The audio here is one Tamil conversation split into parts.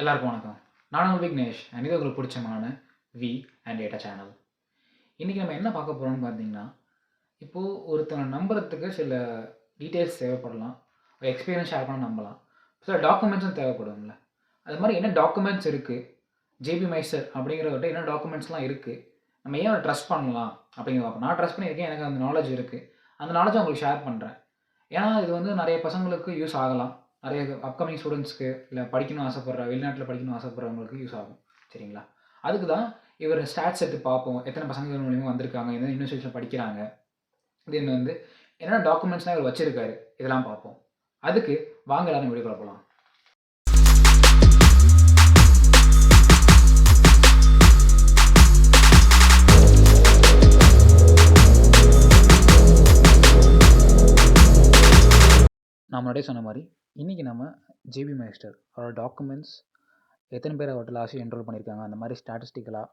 எல்லாருக்கும் வணக்கம். நான் உங்கள் விக்னேஷ் அண்ட் இது உங்களுக்கு பிடிச்சமான வி அண்ட் டேட்டா சேனல். இன்றைக்கி நம்ம என்ன பார்க்க போகிறோம்னு பார்த்தீங்கன்னா, இப்போது ஒருத்தவங்க நம்புறதுக்கு சில டீட்டெயில்ஸ் தேவைப்படலாம், ஒரு எக்ஸ்பீரியன்ஸ் ஷேர் பண்ண நம்பலாம், சில டாக்குமெண்ட்ஸும் தேவைப்படும்ல. அது மாதிரி என்ன டாக்குமெண்ட்ஸ் இருக்குது, ஜேபி மைஸ்டர் அப்படிங்கிறவர்கிட்ட என்ன டாக்குமெண்ட்ஸ்லாம் இருக்குது, நம்ம ஏன் அவரை ட்ரஸ்ட் பண்ணலாம் அப்படிங்கிற பார்ப்போம். நான் ட்ரஸ்ட் பண்ணியிருக்கேன், எனக்கு அந்த நாலேஜ் இருக்குது, அந்த நாலேஜை உங்களுக்கு ஷேர் பண்ணுறேன். ஏன்னா இது வந்து நிறைய பசங்களுக்கு யூஸ் ஆகலாம், நிறைய அப்கமிங் ஸ்டூடெண்ட்ஸ்க்கு இல்லை படிக்கணும்னு ஆசைப்படுற வெளிநாட்டில் படிக்கணும்னு ஆசைப்படுறவங்களுக்கு யூஸ் ஆகும். சரிங்களா? அதுக்கு தான் இவர் ஸ்டாட்ஸ் எடுத்து பார்ப்போம், எத்தனை பசங்க இவர் மூலியமாக வந்திருக்காங்க, எந்த யூனிவர்சிட்டியில் படிக்கிறாங்க, தென் வந்து என்னென்ன டாக்குமெண்ட்ஸ்லாம் இவர் வச்சிருக்காரு, இதெல்லாம் பார்ப்போம். அதுக்கு வாங்க எல்லாரும் வீடியோக்குள்ள போகலாம். நான் முன்னாடியே சொன்ன மாதிரி இன்றைக்கி நம்ம ஜேபி மைஸ்டர் அவரோட டாக்குமெண்ட்ஸ், எத்தனை பேர் அவர்கிட்ட லாஸ்ட் என்ரோல் பண்ணியிருக்காங்க, அந்த மாதிரி ஸ்டாட்டிஸ்டிக்கலாக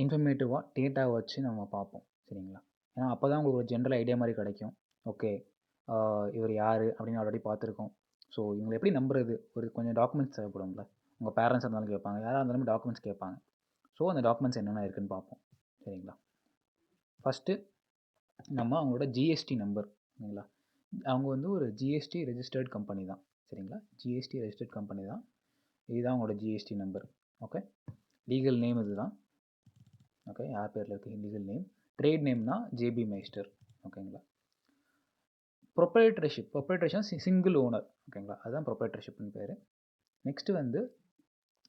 இன்ஃபர்மேட்டிவாக டேட்டாவை வச்சு நம்ம பார்ப்போம். சரிங்களா? ஏன்னா அப்போ தான் உங்களுக்கு ஒரு ஜென்ரல் ஐடியா மாதிரி கிடைக்கும். ஓகே, இவர் யார் அப்படின்னு ஆல்ரெடி பார்த்துருக்கோம். ஸோ இவங்களை எப்படி நம்புறது, ஒரு கொஞ்சம் டாக்குமெண்ட்ஸ் தேவைப்படும்ல. உங்கள் பேரண்ட்ஸ் இருந்தாலும் கேட்பாங்க, யாராக இருந்தாலும் டாக்குமெண்ட்ஸ் கேட்பாங்க. ஸோ அந்த டாக்குமெண்ட்ஸ் என்னென்ன இருக்குதுன்னு பார்ப்போம். சரிங்களா? ஃபஸ்ட்டு நம்ம அவங்களோட ஜிஎஸ்டி நம்பர். சரிங்களா? அவங்க வந்து ஒரு ஜிஎஸ்டி ரெஜிஸ்டர்ட் கம்பெனி தான். சரிங்களா? ஜிஎஸ்டி ரெஜிஸ்டர்ட் கம்பெனி தான். இதுதான் அவங்களோட GST number. Okay, legal name இது தான். ஓகே, யார் பேரில் இருக்குது லீகல் நேம். ட்ரேட் நேம்னா ஜேபி மைஸ்டர். ஓகேங்களா? Proprietorship single owner. ஓகேங்களா? அதுதான் ப்ரொப்ரைட்டர்ஷிப்னு பேர். நெக்ஸ்ட்டு வந்து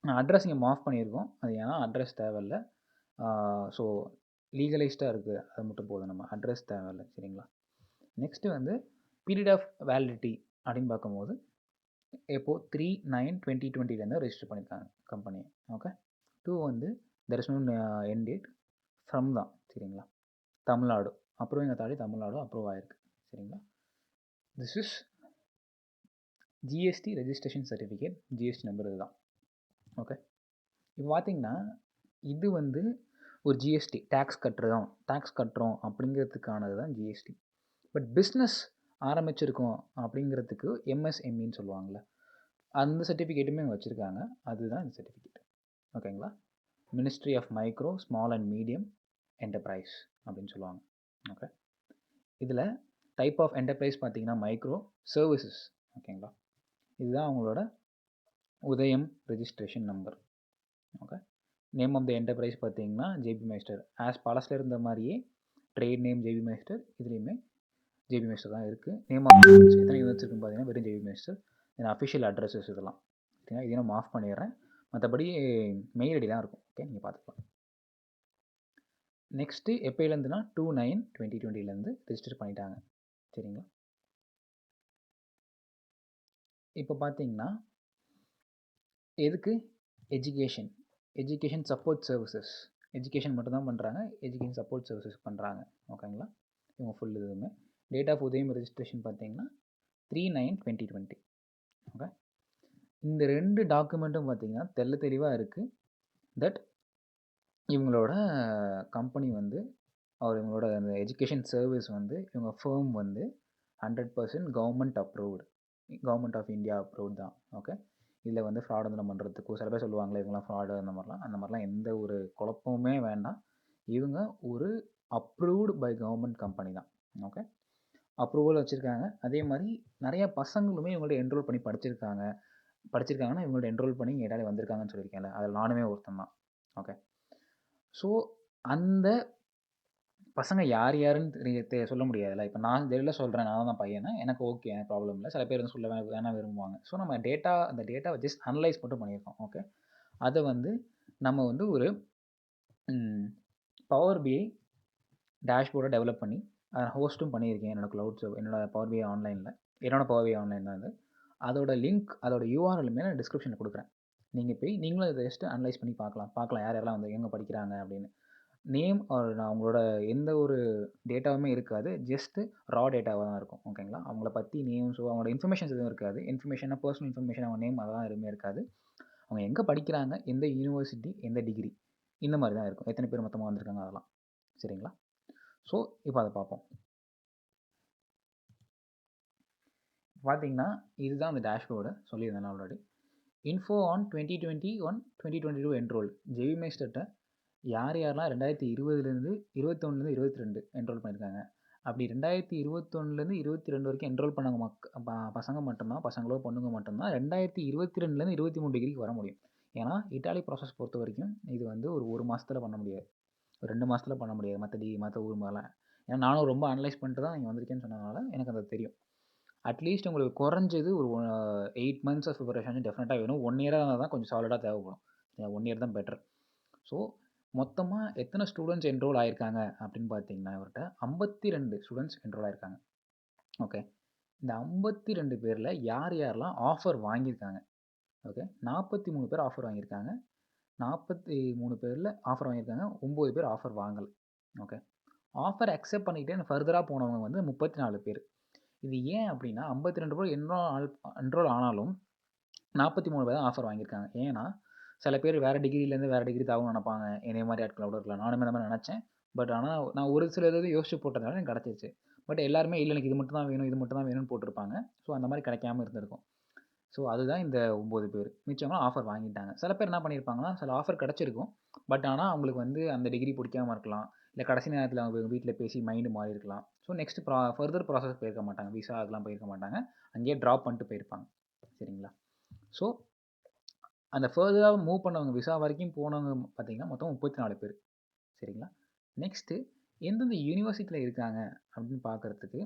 அட்ரஸ் இங்கே மாஃப் பண்ணியிருக்கோம், அது ஏன்னா அட்ரஸ் தேவையில்லை. ஸோ லீகலைஸ்டாக இருக்குது, அது மட்டும் போதும், நம்ம அட்ரஸ் தேவையில்லை. சரிங்களா? நெக்ஸ்ட்டு வந்து பீரியட் ஆஃப் வேலிடிட்டி அப்படின்னு பார்க்கும்போது இப்போது 3/9/2020 ரெஜிஸ்டர் பண்ணியிருக்காங்க கம்பெனியை. ஓகே, 2 வந்து there is no end date from தான். சரிங்களா? தமிழ்நாடு அப்ரூவிங்கை தாண்டி தமிழ்நாடு அப்ரூவ் ஆகிருக்கு. சரிங்களா? This is GST registration certificate, GST number இதுதான். ஓகே, இப்போ பார்த்தீங்கன்னா இது வந்து ஒரு ஜிஎஸ்டி டேக்ஸ் கட்டுறோம் அப்படிங்கிறதுக்கானது தான் ஜிஎஸ்டி. பட் பிஸ்னஸ் ஆரம்பிச்சிருக்கோம் அப்படிங்கிறதுக்கு எம்எஸ்எம்இன்னு சொல்லுவாங்கள்ல, அந்த சர்டிஃபிகேட்டுமே வச்சுருக்காங்க. அதுதான் இந்த சர்டிஃபிகேட். ஓகேங்களா? Ministry of micro small and medium enterprise அப்படின்னு சொல்லுவாங்க. ஓகே, இதில் டைப் ஆஃப் என்டர்பிரைஸ் பார்த்தீங்கன்னா மைக்ரோ சர்வீசஸ். ஓகேங்களா? இதுதான் அவங்களோட Udyam registration number. Okay, name of the enterprise பார்த்தீங்கன்னா ஜேபி மைஸ்டர். ஆஸ் பழசில் இருந்த மாதிரியே ட்ரேட் நேம் ஜேபி மைஸ்டர், இதுலேயுமே ஜேபி மைஸ்டர் தான் இருக்குது. நேம் ஆஃப் யூனிட்ஸ் எத்தனை யூனிட்ஸ் இருக்குன்னு பார்த்தீங்கன்னா வெறும் ஜேபி மைஸ்டர். தென் அஃபிஷியல் அட்ரஸஸ் இதெல்லாம். ஓகேங்களா? இதையும் நான் ஆஃப் பண்ணிடுறேன், மற்றபடி மெயில் ஐடி தான் இருக்கும். ஓகே, நீங்கள் பார்த்துக்கலாம். நெக்ஸ்ட்டு எப்போலேருந்துனா 2/9/2020 ரெஜிஸ்டர் பண்ணிட்டாங்க. சரிங்களா? இப்போ பார்த்தீங்கன்னா எதுக்கு எஜுகேஷன் சப்போர்ட் சர்வீசஸ், எஜுகேஷன் மட்டும்தான் பண்ணுறாங்க, எஜுகேஷன் சப்போர்ட் சர்வீசஸ் பண்ணுறாங்க. ஓகேங்களா? இவங்க ஃபுல் இதுவுமே டேட் ஆஃப் உதயம் ரெஜிஸ்ட்ரேஷன் பார்த்தீங்கன்னா 3/9/2020. ஓகே, இந்த 2 டாக்குமெண்ட்டும் பார்த்தீங்கன்னா தெளிவாக இருக்குது. தட் இவங்களோட கம்பெனி வந்து இவங்களோட அந்த எஜுகேஷன் சர்வீஸ் வந்து இவங்க ஃபேம் வந்து 100% government approved, government of India approved தான். ஓகே, இதில் வந்து ஃப்ராட் வந்து பண்ணுறதுக்கு சில பேர் சொல்லுவாங்களே இவங்களாம் ஃப்ராடு, அந்த மாதிரிலாம் எந்த ஒரு குழப்பமுமே வேண்டாம். இவங்க ஒரு அப்ரூவ்டு பை கவர்மெண்ட் கம்பெனி தான். ஓகே, அப்ரூவல் வச்சுருக்காங்க. அதே மாதிரி நிறைய பசங்களுமே இவங்கள்ட்ட என்ரோல் பண்ணி படிச்சிருக்காங்கன்னா இவங்கள்ட்ட என்ரோல் பண்ணி இடையில வந்திருக்காங்கன்னு சொல்லியிருக்கேன்ல, அதில் நானுமே ஒருத்தன் தான். ஓகே, ஸோ அந்த பசங்க யார் யாருன்னு சொல்ல முடியாதுல்ல. இப்போ நான் தெளிவாக சொல்கிறேன், நான் தான் பையனை, எனக்கு ஓகே, எனக்கு ப்ராப்ளம் இல்லை. சில பேர் வந்து சொல்ல வேணாம் விரும்புவாங்க. ஸோ நம்ம அந்த டேட்டாவை ஜஸ்ட் அனலைஸ் மட்டும் பண்ணியிருக்கோம். ஓகே, அதை வந்து நம்ம வந்து ஒரு பவர் பிஐ டேஷ்போர்டை டெவலப் பண்ணி அதை ஹோஸ்ட்டும் பண்ணியிருக்கேன் என்னோட பவர் பிஐ ஆன்லைனில். என்னோட பவர் பிஐ ஆன்லைன் தான் அது. அதோட லிங்க், அதோட யூஆர்எல்லுமே நான் டிஸ்கிரிப்ஷனில் கொடுக்குறேன். நீங்கள் போய் நீங்களும் இதை ஜஸ்ட்டு அனலைஸ் பண்ணி பார்க்கலாம் யார் யாரெல்லாம் வந்து எங்கே படிக்கிறாங்க அப்படின்னு. நேம் நான் அவங்களோட எந்த ஒரு டேட்டாவுமே இருக்காது, ஜஸ்ட்டு ரா டேட்டாவாக தான் இருக்கும். ஓகேங்களா? அவங்கள பற்றி நேம்ஸோ அவங்களோட இன்ஃபர்மேஷன்ஸ் எதுவும் இருக்காது. இன்ஃபர்மேஷனாக பர்சனல் இன்ஃபர்மேஷன், அவங்க நேம் அதெல்லாம் எதுவுமே இருக்காது. அவங்க எங்கே படிக்கிறாங்க, எந்த யூனிவர்சிட்டி, எந்த டிகிரி, இந்த மாதிரி தான் இருக்கும். எத்தனை பேர் மொத்தமாக வந்திருக்காங்க அதெல்லாம். சரிங்களா? ஸோ இப்போ அதை பார்ப்போம். பார்த்தீங்கன்னா இதுதான் அந்த டேஷ்போர்டு சொல்லியிருந்தேன் already. Info on 2021-2022 enrol. JB Meisterட்ட யார் யாரெல்லாம் 2020லேருந்து 21லேருந்து 22 என்ரோல் பண்ணியிருக்காங்க. அப்படி 2021லேருந்து 22 வரைக்கும் என்ரோல் பண்ணவங்க பசங்க மட்டும்தான், பசங்களோ பொண்ணுங்க மட்டும்தான் 2022லேருந்து 23 டிகிரிக்கு வர முடியும். ஏன்னா இட்டாலி ப்ராசஸ் பொறுத்த வரைக்கும் இது வந்து ஒரு மாதத்தில் பண்ண முடியாது, ஒரு 2 மாதத்தில் பண்ண முடியாது மற்ற ஊர் மேலே. ஏன்னா நானும் ரொம்ப அனலைஸ் பண்ணிட்டு தான் இங்கே வந்திருக்கேன்னு சொன்னதுனால எனக்கு அது தெரியும். அட்லீஸ்ட் உங்களுக்கு குறைஞ்சது ஒரு 8 மந்த்ஸ் ஆஃப் ப்ரிப்பரேஷன் டெஃபினட்டாக வேணும். 1 இயராக இருந்தால் தான் கொஞ்சம் சாலிடாக தேவைப்படும். 1 இயர் தான் பெட்டர். ஸோ மொத்தமாக எத்தனை ஸ்டூடெண்ட்ஸ் என்ரோல் ஆயிருக்காங்க அப்படின்னு பார்த்தீங்கன்னா, இவர்கிட்ட 52 ஸ்டூடெண்ட்ஸ் என்ரோல் ஆயிருக்காங்க. ஓகே, இந்த 52 பேரில் யார் யாரெல்லாம் ஆஃபர் வாங்கியிருக்காங்க? ஓகே, 43 பேர் ஆஃபர் வாங்கியிருக்காங்க. 43 பேரில் ஆஃபர் வாங்கியிருக்காங்க, 9 பேர் ஆஃபர் வாங்கலை. ஓகே, ஆஃபர் அக்செப்ட் பண்ணிக்கிட்டே ஃபர்தராக போனவங்க வந்து 34 பேர். இது ஏன் அப்படின்னா 52 பேர் என்ரோல் ஆனாலும் 43 பேர் தான் ஆஃபர் வாங்கியிருக்காங்க. ஏன்னா சில பேர் வேறு டிகிரிலேருந்து வேறு டிகிரி தாவும் நினைப்பாங்க. என்னை மாதிரி ஆட்கள் கூட இருக்கலாம், நானுமே அந்த மாதிரி நினச்சேன். பட் ஆனால் நான் ஒரு சில இது யோசிச்சு போட்டதுனால எனக்கு கிடச்சிருச்சு. பட் எல்லாருமே இல்லை எனக்கு இது மட்டும் தான் வேணும், இது மட்டும் தான் வேணும்னு போட்டிருப்பாங்க. ஸோ அந்த மாதிரி கிடைக்காம இருந்திருக்கும். ஸோ அதுதான் இந்த 9 பேர். மிச்சவங்க ஆஃபர் வாங்கிட்டாங்க. சில பேர் என்ன பண்ணியிருப்பாங்கன்னா, சில ஆஃபர் கிடச்சிருக்கும். பட் ஆனால் அவங்களுக்கு வந்து அந்த டிகிரி பிடிக்காம இருக்கலாம், இல்லை கடைசி நேரத்தில் அவங்க வீட்டில் பேசி மைண்டு மாறி இருக்கலாம். ஸோ நெக்ஸ்ட் ஃபர்தர் ப்ராசஸ் போயிருக்க மாட்டாங்க, விசா அதெல்லாம் போயிருக்க மாட்டாங்க, அங்கேயே ட்ராப் பண்ணிட்டு போயிருப்பாங்க. சரிங்களா? ஸோ அந்த ஃபர்தராக மூவ் பண்ணவங்க, விசா வரைக்கும் போனவங்க பார்த்தீங்கன்னா மொத்தம் 34 பேர். சரிங்களா? நெக்ஸ்ட்டு எந்தெந்த யூனிவர்சிட்டியில் இருக்காங்க அப்படின்னு பார்க்குறதுக்கு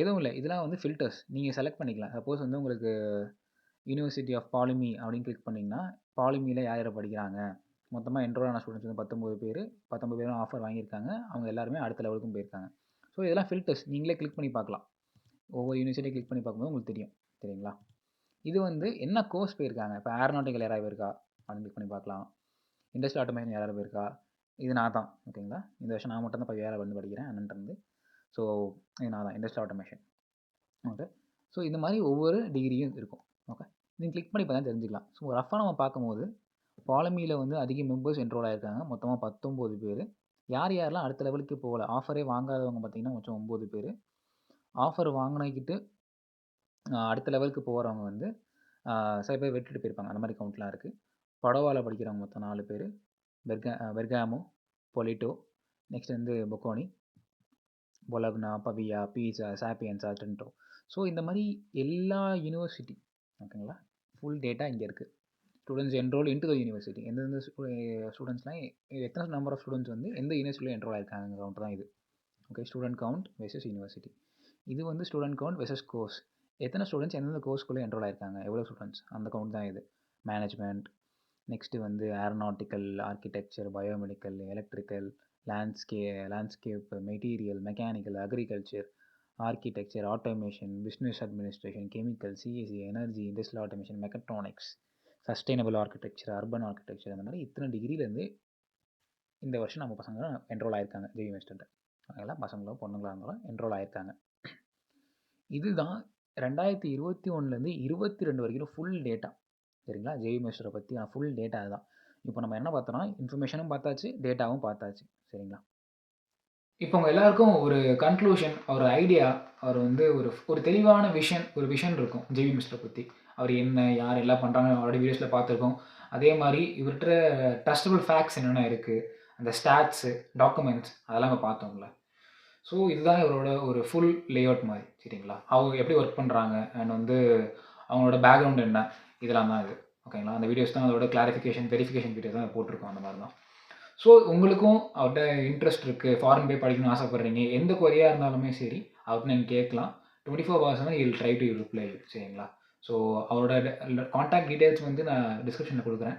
எதுவும் இல்லை. இதெல்லாம் வந்து ஃபில்டர்ஸ் நீங்கள் செலக்ட் பண்ணிக்கலாம். சப்போஸ் வந்து உங்களுக்கு யூனிவர்சிட்டி ஆஃப் பாலிமி அப்படின்னு கிளிக் பண்ணிங்கன்னா, பாலிமியில் யார் யார் படிக்கிறாங்க, மொத்தமாக என்ரோல் ஆன ஸ்டூடெண்ட்ஸ் வந்து 19 பேர். 19 பேரும் ஆஃபர் வாங்கியிருக்காங்க. அவங்க எல்லாருமே அடுத்த லெவலுக்கும் போயிருக்காங்க. ஸோ இதெல்லாம் ஃபில்டர்ஸ், நீங்களே கிளிக் பண்ணி பார்க்கலாம். ஒவ்வொரு யூனிவர்சிட்டியை கிளிக் பண்ணி பார்க்கும்போது உங்களுக்கு தெரியும். சரிங்களா? இது வந்து என்ன கோர்ஸ் போயிருக்காங்க. இப்போ ஏரோநாட்டிக்கல் யாராவது இருக்கா அப்படின்னு கிளிக் பண்ணி பார்க்கலாம். இண்டஸ்ட்ரியல் ஆட்டோமேஷன் யாராவது இருக்கா, இது நான் தான். ஓகேங்களா? இந்த வருஷம் நான் மட்டும் தான் வேலை வந்து படிக்கிறேன் அண்ணன்ட்டு. ஸோ இது நான் தான், இண்டஸ்ட்ரியல் ஆட்டோமேஷன். ஓகே, ஸோ இந்த மாதிரி ஒவ்வொரு டிகிரியும் இருக்கும். ஓகே, நீங்கள் கிளிக் பண்ணி பார்த்தா தெரிஞ்சுக்கலாம். ஸோ ரஃபாக நம்ம பார்க்கும்போது பாலிமியில் வந்து அதிக மெம்பர்ஸ் என்ரோல் ஆகிருக்காங்க, மொத்தமாக 19 பேர். யார் யாரெல்லாம் அடுத்த லெவலுக்கு போகல, ஆஃபரே வாங்காதவங்க பார்த்தீங்கன்னா மொத்தம் 9 பேர். ஆஃபர் வாங்கினக்கிட்டு அடுத்த லெவலுக்கு போகிறவங்க வந்து சில பேர் வெட்டிட்டு போயிருப்பாங்க, அந்த மாதிரி கவுண்ட்லாம் இருக்குது. படவாவில் படிக்கிறவங்க மொத்தம் 4 பேர். பெர்காமோ, பொலிட்டோ, நெக்ஸ்ட் வந்து பொக்கோனி, பொலக்னா, பவியா, பீஸா, சாப்பியன்ஸா, ட்ரென்டோ. ஸோ இந்த மாதிரி எல்லா யூனிவர்சிட்டி, ஓகேங்களா, ஃபுல் டேட்டா இங்கே இருக்குது. Students enrol into the university, எந்தெந்த ஸ்டூடெண்ட்ஸ்லாம் எத்தனை நம்பர் ஆஃப் ஸ்டூடெண்ட்ஸ் வந்து எந்த யூனிவர்சிட்டியில் என்ரோல் ஆயிருக்காங்க கவுண்ட் தான் இது. Okay, student count versus university. இது வந்து ஸ்டூடெண்ட் கவுண்ட் வெர்சஸ் கோர்ஸ், எத்தனை ஸ்டூடெண்ட்ஸ் எந்தெந்த கோர்ஸ்குள்ளே என்ரோல் ஆயிருக்காங்க, எவ்வளோ ஸ்டூடெண்ட்ஸ், அந்த கவுண்ட் தான் இது. மேனேஜ்மெண்ட், நெக்ஸ்ட்டு வந்து aeronautical, architecture, biomedical, electrical, landscape, material, mechanical, agriculture, architecture, automation, business administration, chemical, CSC, energy, industrial automation, mechatronics, sustainable architecture, urban architecture, அந்த மாதிரி இத்தனை டிகிரிலேருந்து இந்த வருஷம் நம்ம பசங்க என்ரோல் ஆயிருக்காங்க JB Meisterட்ட. அதெல்லாம் பசங்களோ பொண்ணுங்களா இருந்தாலும் என்ரோல் ஆயிருக்காங்க. இதுதான் 2021லேருந்து 22 வரைக்கும் ஃபுல் டேட்டா. சரிங்களா? JB Meisterரை பற்றி ஃபுல் டேட்டா அதுதான். இப்போ நம்ம என்ன பார்த்தோம்னா, இன்ஃபர்மேஷனும் பார்த்தாச்சு, டேட்டாவும் பார்த்தாச்சு. சரிங்களா? இப்போ உங்கள் எல்லாருக்கும் ஒரு கன்க்ளூஷன், ஒரு ஐடியா, அவர் வந்து ஒரு தெளிவான விஷன் இருக்கும் JB Meisterரை பற்றி. அவர் என்ன, யார், எல்லாம் பண்ணுறாங்க ஆல்ரெடி வீடியோஸில் பார்த்துருக்கோம். அதே மாதிரி இவர்கிட்ட ட்ரஸ்டபிள் ஃபேக்ட்ஸ் என்னென்ன இருக்குது, அந்த ஸ்டாட்ஸு, டாக்குமெண்ட்ஸ், அதெல்லாம் நம்ம பார்த்தோம்ல. ஸோ இதுதான் இவரோட ஒரு ஃபுல் லேஅவுட் மாதிரி. சரிங்களா? அவங்க எப்படி ஒர்க் பண்ணுறாங்க அண்ட் வந்து அவங்களோட பேக்ரவுண்ட் என்ன, இதெல்லாம் தான் இது. ஓகேங்களா? அந்த வீடியோஸ் தான் அதோட கிளாரிஃபிகேஷன், வெரிஃபிகேஷன் வீடியோஸ் தான் போட்டிருக்கோம், அந்த மாதிரி தான். ஸோ உங்களுக்கும் அவர்கிட்ட இன்ட்ரெஸ்ட் இருக்குது, ஃபாரின் போய் படிக்கணும்னு ஆசைப்பட்றீங்க, எந்த கொரியாக இருந்தாலுமே சரி அவர்கிட்ட நீங்கள் கேட்கலாம். 24 hours வந்து வில் ட்ரை டு ரிப்ளை. சரிங்களா? ஸோ அவரோட காண்டாக்ட் டீட்டெயில்ஸ் வந்து நான் டிஸ்கிரிப்ஷனில் கொடுக்குறேன்.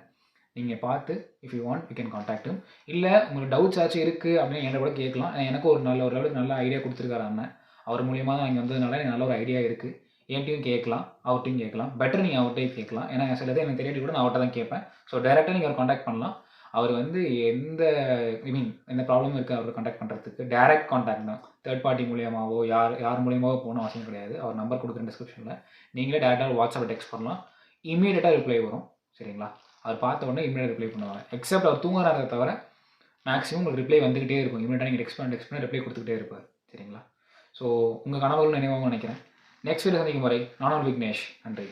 நீங்கள் பார்த்து if you want you can contact him. இல்லை உங்களுக்கு டவுட்ஸ் ஆச்சும் இருக்குது அப்படின்னு என்கிட்ட கூட கேட்கலாம். எனக்கு ஒரு லெவலுக்கு நல்ல ஐடியா கொடுத்துருக்காரு அண்ணன். அவர் மூலியமாக தான் இங்கே வந்ததுனால எனக்கு நல்ல ஒரு ஐடியா இருக்குது. என்கிட்டையும் கேட்கலாம், அவர்கிட்டையும் கேட்கலாம். பெட்டர் நீங்கள் அவர்கிட்டையும் கேட்கலாம். ஏன்னா சிலது எனக்கு தெரியாட்டி கூட நான் அவர்கிட்ட தான் கேட்பேன். ஸோ டேரெக்டாக நீங்கள் அவர் காண்டாக்ட் பண்ணலாம். அவர் வந்து எந்த ப்ராப்ளமும் இருக்குது அவர் காண்டாக்ட் பண்ணுறதுக்கு. டேரெக்ட் காண்டாக்ட் தான், தேர்ட் பார்ட்டி மூலியமாகவோ யார் மூலியமாகவோ போகணும் அவசியம் கிடையாது. அவர் நம்பர் கொடுக்குறேன் டிஸ்கிரிப்ஷனில். நீங்களே டேரெக்டாக வாட்ஸ்அப்பில் டெக்ஸ்ட் பண்ணலாம், இமீடியட்டாக ரிப்ளை வரும். சரிங்களா? அவர் பார்த்த உடனே இமீடியட் ரிப்ளை பண்ணுவாங்க. எக்ஸப்ட் அவர் தூங்குறாரே தவிர மேக்ஸிமம் உங்களுக்கு ரிப்ளை வந்துகிட்டே இருக்கும். இமீடியட்டாக நீங்கள் டெக்ஸ்ட் பண்ணி ரிப்ளை கொடுத்துக்கிட்டே இருப்பார். சரிங்களா? ஸோ உங்கள் கனவுகள் நினைவாகவும் நினைக்கிறேன். நெக்ஸ்ட் வீடியோ சந்திக்கும் வரை நான் விக்னேஷ். நன்றி.